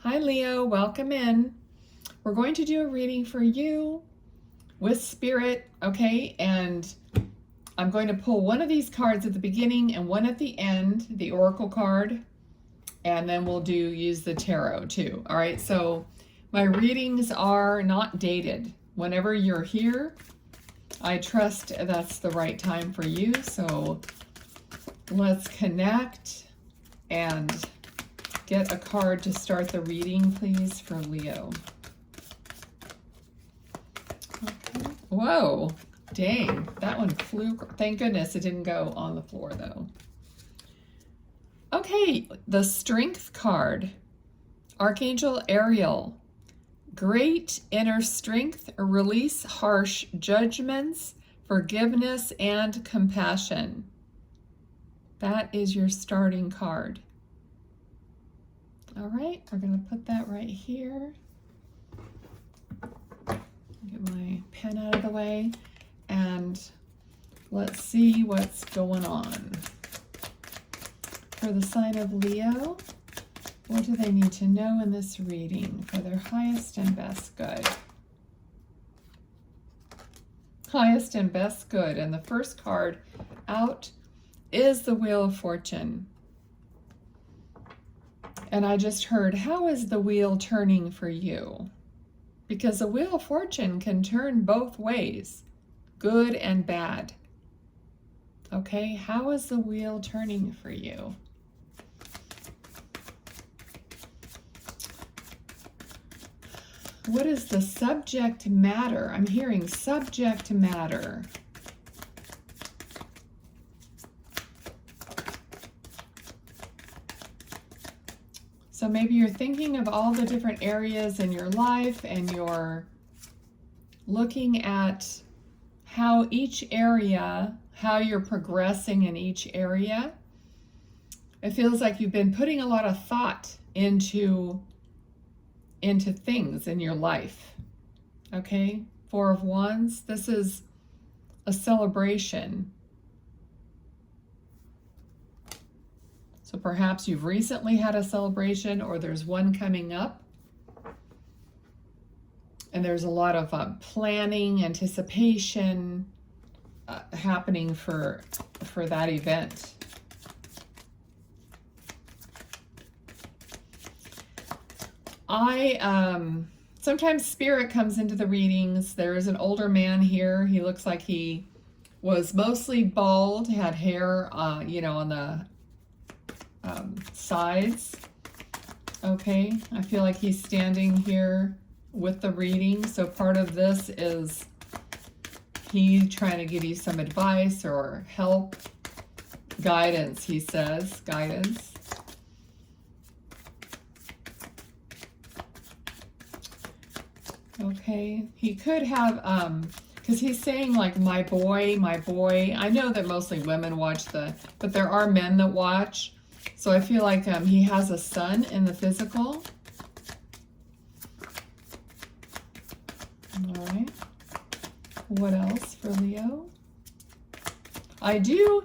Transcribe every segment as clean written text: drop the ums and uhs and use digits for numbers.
Hi Leo, welcome in. We're going to do a reading for you with spirit, okay? And I'm going to pull one of these cards at the beginning and one at the end, the oracle card, and then we'll use the tarot too. All right, so my readings are not dated. Whenever you're here, I trust that's the right time for you. So let's connect and get a card to start the reading, please, for Leo. Okay. Whoa, dang, that one flew. Thank goodness it didn't go on the floor, though. Okay, the Strength card. Archangel Ariel. Great inner strength, release harsh judgments, forgiveness, and compassion. That is your starting card. All right, we're going to put that right here. Get my pen out of the way, and let's see what's going on. For the sign of Leo, what do they need to know in this reading for their highest and best good? Highest and best good, and the first card out is the Wheel of Fortune. And I just heard, how is the wheel turning for you? Because the Wheel of Fortune can turn both ways, good and bad. Okay, how is the wheel turning for you? What is the subject matter? I'm hearing subject matter. So maybe you're thinking of all the different areas in your life and you're looking at how each area, how you're progressing in each area. It feels like you've been putting a lot of thought into things in your life. Okay, Four of Wands. This is a celebration. So perhaps you've recently had a celebration, or there's one coming up. And there's a lot of planning, anticipation happening for that event. Sometimes spirit comes into the readings. There is an older man here. He looks like he was mostly bald, had hair, on the sides. Okay, I feel like he's standing here with the reading. So part of this is he trying to give you some advice or help, guidance, he says, guidance. Okay, he could have, because he's saying like, my boy. I know that mostly women watch but there are men that watch. So I feel like he has a son in the physical. All right. What else for Leo? I do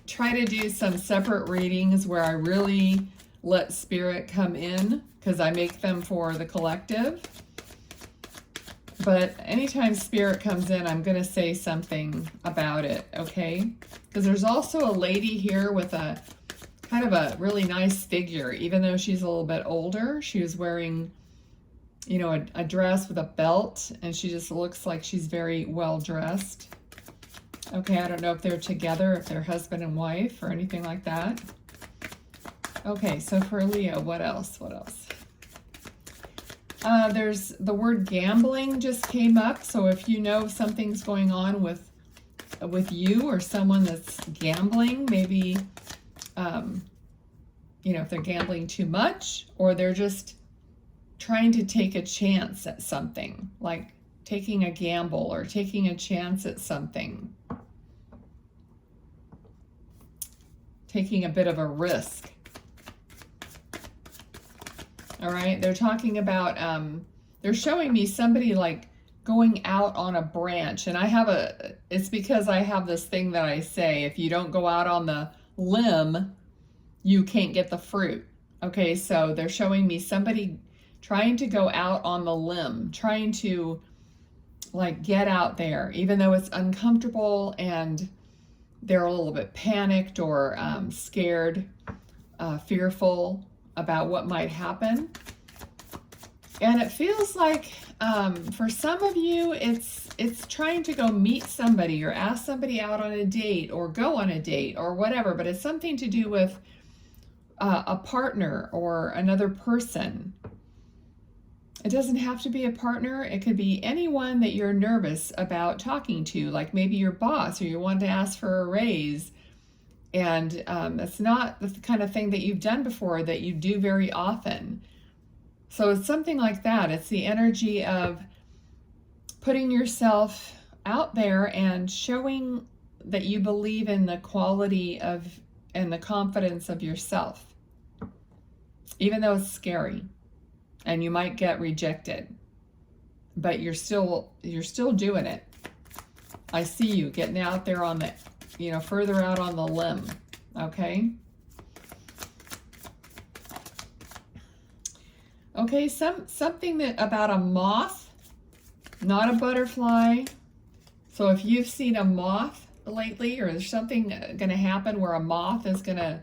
try to do some separate readings where I really let spirit come in, because I make them for the collective. But anytime spirit comes in, I'm going to say something about it, okay? Because there's also a lady here with a kind of a really nice figure. Even though she's a little bit older, she was wearing, a dress with a belt, and she just looks like she's very well dressed. Okay, I don't know if they're together, if they're husband and wife or anything like that. Okay, so for Leo, what else? There's the word gambling just came up. So if you know something's going on with you or someone that's gambling, maybe, if they're gambling too much, or they're just trying to take a chance at something, like taking a gamble or taking a chance at something, taking a bit of a risk. All right, they're talking about, they're showing me somebody like going out on a branch, and it's because I have this thing that I say, if you don't go out on the limb, you can't get the fruit. Okay, so they're showing me somebody trying to go out on the limb, trying to like get out there, even though it's uncomfortable and they're a little bit panicked or scared, fearful about what might happen. And it feels like for some of you, it's trying to go meet somebody or ask somebody out on a date or go on a date or whatever, but it's something to do with a partner or another person. It doesn't have to be a partner. It could be anyone that you're nervous about talking to, like maybe your boss, or you want to ask for a raise. And it's not the kind of thing that you've done before that you do very often. So it's something like that. It's the energy of putting yourself out there and showing that you believe in the quality of and the confidence of yourself, even though it's scary and you might get rejected, but you're still doing it. I see you getting out there on the, further out on the limb, okay? Okay, something that about a moth, not a butterfly. So if you've seen a moth lately, or there's something going to happen where a moth is going to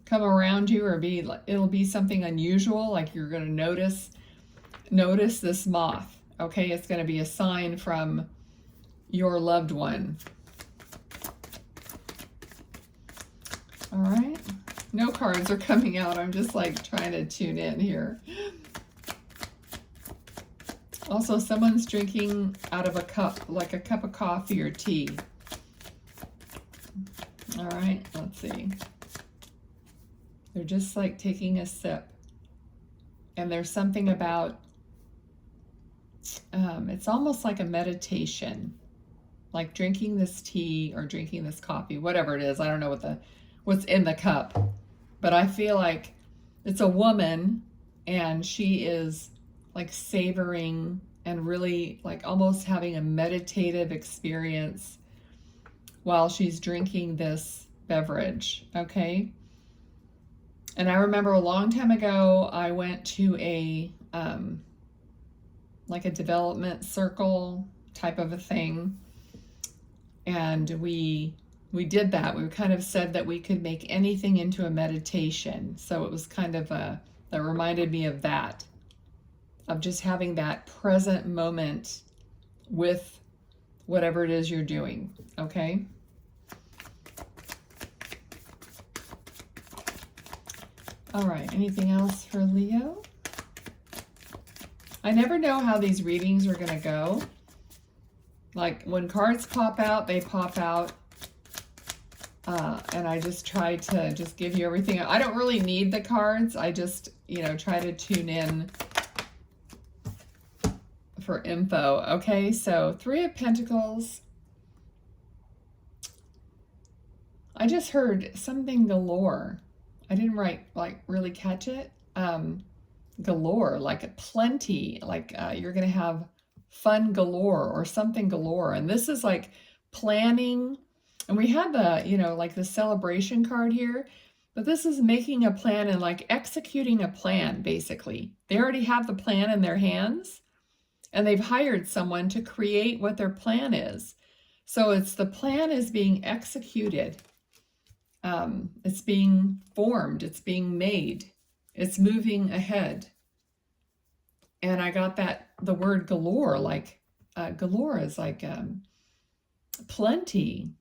come around you, or it'll be something unusual, like you're going to notice this moth. Okay, it's going to be a sign from your loved one. All right, no cards are coming out. I'm just like trying to tune in here. Also, someone's drinking out of a cup, like a cup of coffee or tea. All right, let's see. They're just like taking a sip. And there's something about, it's almost like a meditation, like drinking this tea or drinking this coffee, whatever it is. I don't know what's in the cup, but I feel like it's a woman and she is like savoring and really like almost having a meditative experience while she's drinking this beverage, okay? And I remember a long time ago, I went to a like a development circle type of a thing, and we did that. We kind of said that we could make anything into a meditation. So it was kind of that reminded me of that, of just having that present moment with whatever it is you're doing, okay? All right, anything else for Leo? I never know how these readings are going to go. Like when cards pop out, they pop out. And I just try to just give you everything. I don't really need the cards. I just, try to tune in for info. Okay, so 3 of Pentacles. I just heard something galore. I didn't really catch it. Galore, like plenty, like you're going to have fun galore or something galore. And this is like planning. And we had the, like the celebration card here, but this is making a plan and like executing a plan, basically. They already have the plan in their hands and they've hired someone to create what their plan is. So it's the plan is being executed. It's being formed. It's being made. It's moving ahead. And I got the word galore, like galore is like plenty.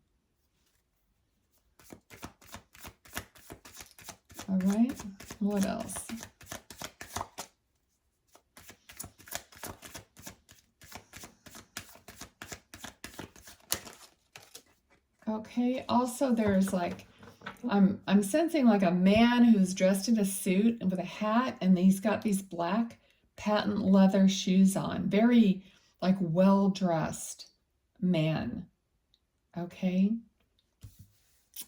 All right, what else? Okay, also there's like, I'm sensing like a man who's dressed in a suit and with a hat, and he's got these black patent leather shoes on. Very like well-dressed man. Okay.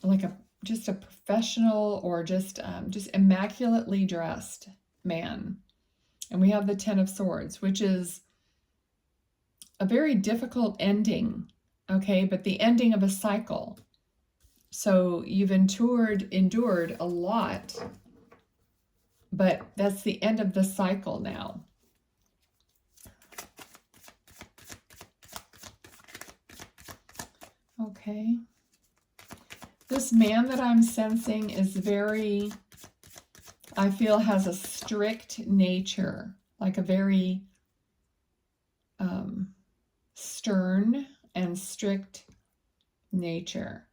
Like just a professional or just immaculately dressed man. And we have the 10 of Swords, which is a very difficult ending. Okay, but the ending of a cycle. So you've endured a lot but that's the end of the cycle now. Okay. This man that I'm sensing is very, I feel, has a strict nature, like a very stern and strict nature.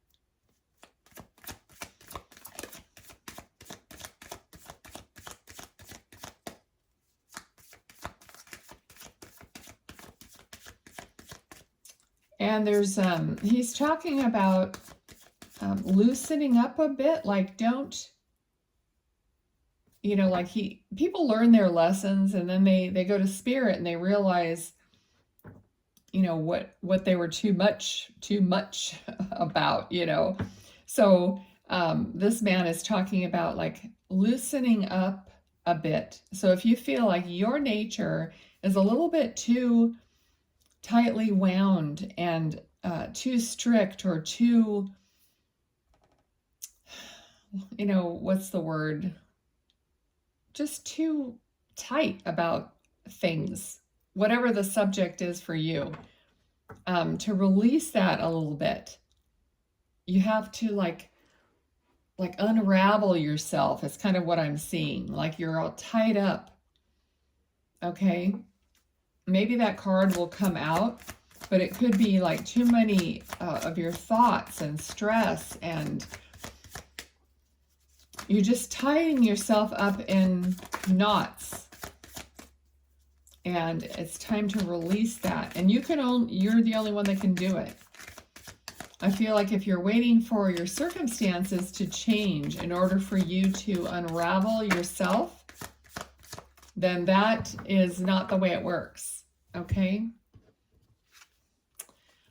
And there's, he's talking about loosening up a bit, like don't, you know, like people learn their lessons and then they go to spirit and they realize, you know, what they were too much about, you know. So this man is talking about like loosening up a bit. So if you feel like your nature is a little bit too tightly wound and too strict or too, you know, what's the word? Just too tight about things, whatever the subject is for you, to release that a little bit. You have to like unravel yourself. It's kind of what I'm seeing. Like you're all tied up. Okay. Maybe that card will come out, but it could be like too many of your thoughts and stress, and you're just tying yourself up in knots. And it's time to release that. And you're the only one that can do it. I feel like if you're waiting for your circumstances to change in order for you to unravel yourself, then that is not the way it works. Okay?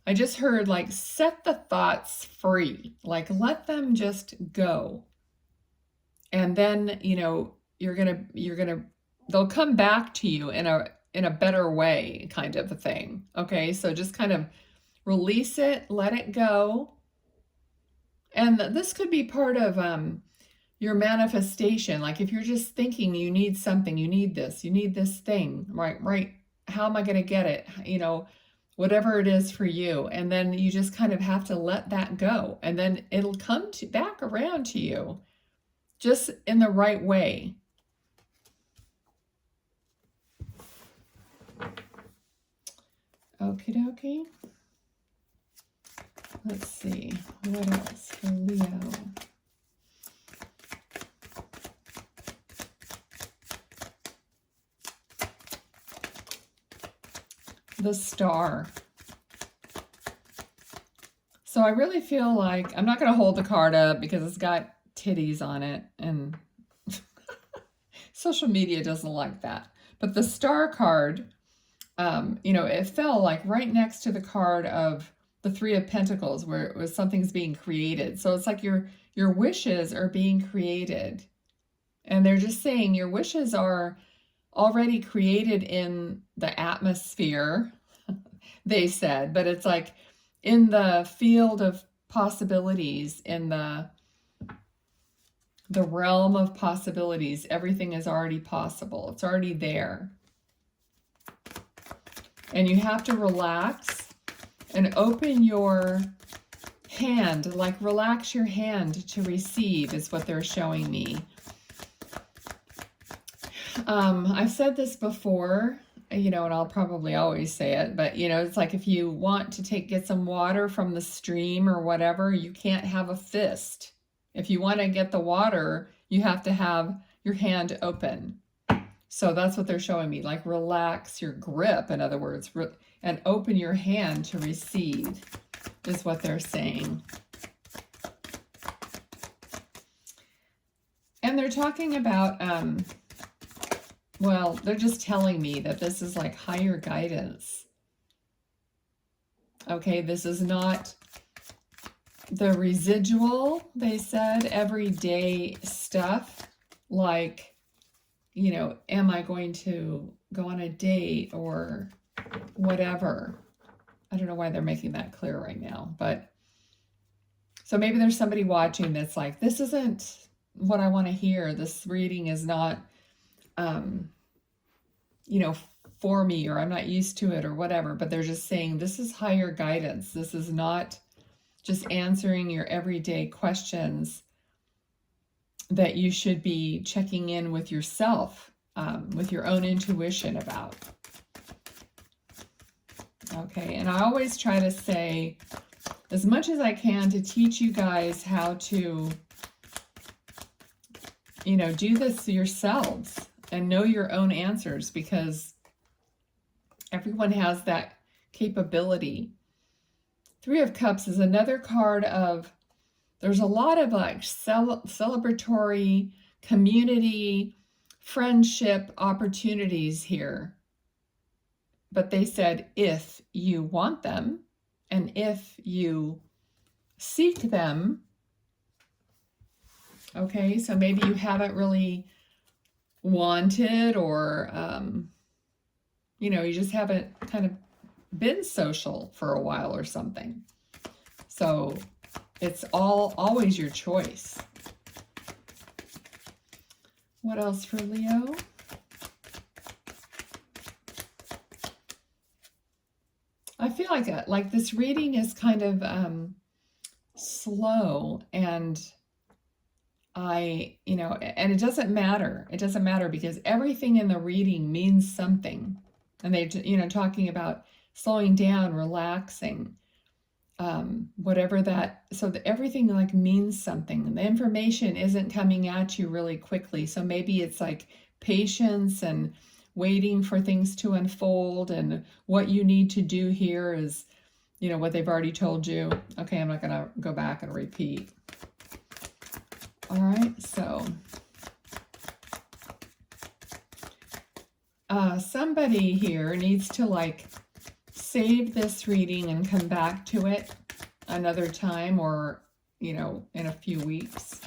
I just heard like set the thoughts free. Like let them just go. And then, you know, they'll come back to you in a better way, kind of a thing. Okay? So just kind of release it, let it go. And this could be part of your manifestation. Like if you're just thinking you need something, you need this thing, right? How am I going to get it? You know, whatever it is for you. And then you just kind of have to let that go. And then it'll come back around to you just in the right way. Okie dokie. Let's see, what else for Leo? The Star. So I really feel like, I'm not going to hold the card up because it's got titties on it, and social media doesn't like that. But the Star card, you know, it fell like right next to the card of the Three of Pentacles, where it was something's being created. So it's like your wishes are being created. And they're just saying your wishes are already created in the atmosphere, they said, but it's like in the field of possibilities, in the realm of possibilities, everything is already possible. It's already there. And you have to relax and open your hand, like relax your hand to receive is what they're showing me. I've said this before, you know, and I'll probably always say it, but you know, it's like if you want to get some water from the stream or whatever, you can't have a fist. If you want to get the water, you have to have your hand open. So that's what they're showing me, like relax your grip, in other words, and open your hand to receive is what they're saying. And they're talking about, well, they're just telling me that this is like higher guidance. Okay, this is not the residual, they said, everyday stuff like, you know, am I going to go on a date or whatever. I don't know why they're making that clear right now, but so maybe there's somebody watching that's like, this isn't what I want to hear. This reading is not you know, for me, or I'm not used to it or whatever, but they're just saying this is higher guidance. This is not just answering your everyday questions that you should be checking in with yourself, with your own intuition about. Okay, and I always try to say as much as I can to teach you guys how to, you know, do this yourselves and know your own answers, because everyone has that capability. Three of Cups is another card of, there's a lot of like celebratory, community, friendship opportunities here. But they said, if you want them and if you seek them, okay, so maybe you haven't really wanted, or, you know, you just haven't kind of been social for a while or something. So it's always your choice. What else for Leo? I feel like this reading is kind of slow, and you know, and it doesn't matter. It doesn't matter because everything in the reading means something. And they, you know, talking about slowing down, relaxing, whatever that, so that everything like means something. And the information isn't coming at you really quickly. So maybe it's like patience and waiting for things to unfold, and what you need to do here is, you know, what they've already told you. Okay, I'm not going to go back and repeat. All right, so somebody here needs to like save this reading and come back to it another time, or, you know, in a few weeks.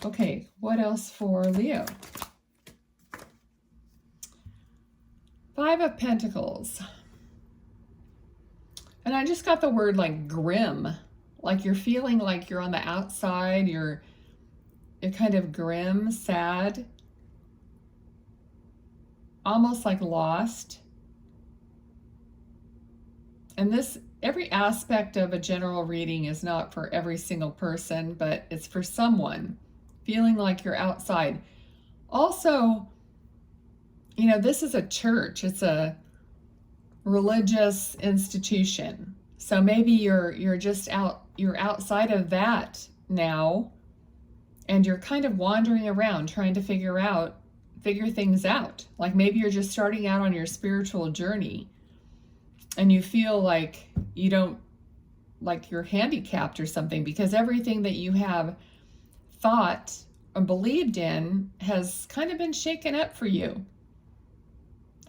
Okay, what else for Leo? Five of Pentacles. And I just got the word like grim. Like you're feeling like you're on the outside, you're kind of grim, sad, almost like lost. And this, every aspect of a general reading is not for every single person, but it's for someone feeling like you're outside. Also, you know, this is a church. It's a religious institution. So maybe you're just you're outside of that now, and you're kind of wandering around trying to figure things out. Like maybe you're just starting out on your spiritual journey, and you feel like you don't, like you're handicapped or something, because everything that you have thought or believed in has kind of been shaken up for you.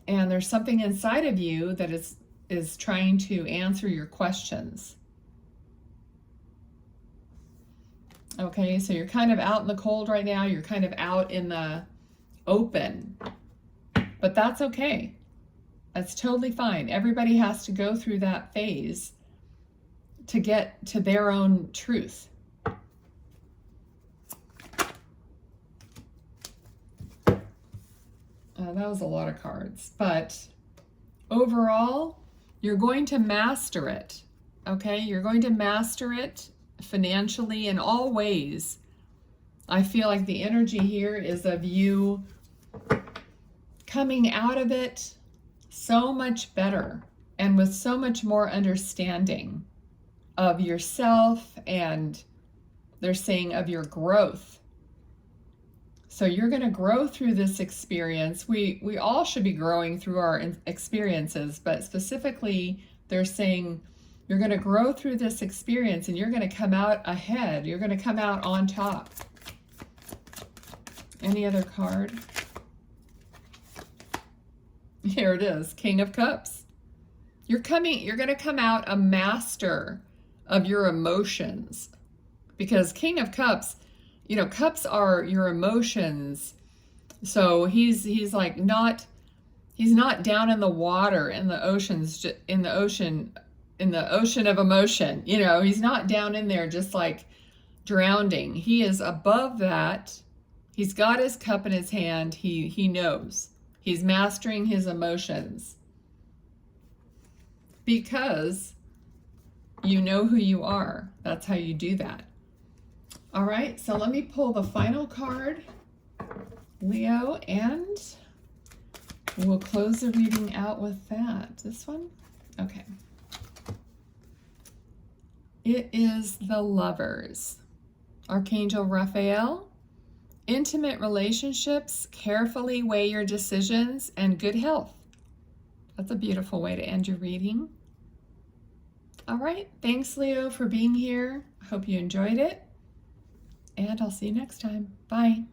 And there's something inside of you that is trying to answer your questions. Okay, so you're kind of out in the cold right now. You're kind of out in the open. But that's okay. That's totally fine. Everybody has to go through that phase to get to their own truth. That was a lot of cards, but overall, you're going to master it, okay? You're going to master it financially in all ways. I feel like the energy here is of you coming out of it so much better and with so much more understanding of yourself, and they're saying of your growth. So you're going to grow through this experience. We all should be growing through our experiences, but specifically they're saying you're going to grow through this experience and you're going to come out ahead. You're going to come out on top. Any other card? Here it is, King of Cups. You're going to come out a master of your emotions, because King of Cups, you know, cups are your emotions. So he's like he's not down in the water, in the oceans, in the ocean of emotion. You know, he's not down in there just like drowning. He is above that, He's got his cup in his hand. He knows. He's mastering his emotions because you know who you are. That's how you do that. All right, so let me pull the final card, Leo, and we'll close the reading out with that. This one? Okay. It is the Lovers. Archangel Raphael. Intimate relationships, carefully weigh your decisions, and good health. That's a beautiful way to end your reading. All right, thanks, Leo, for being here. I hope you enjoyed it, and I'll see you next time. Bye.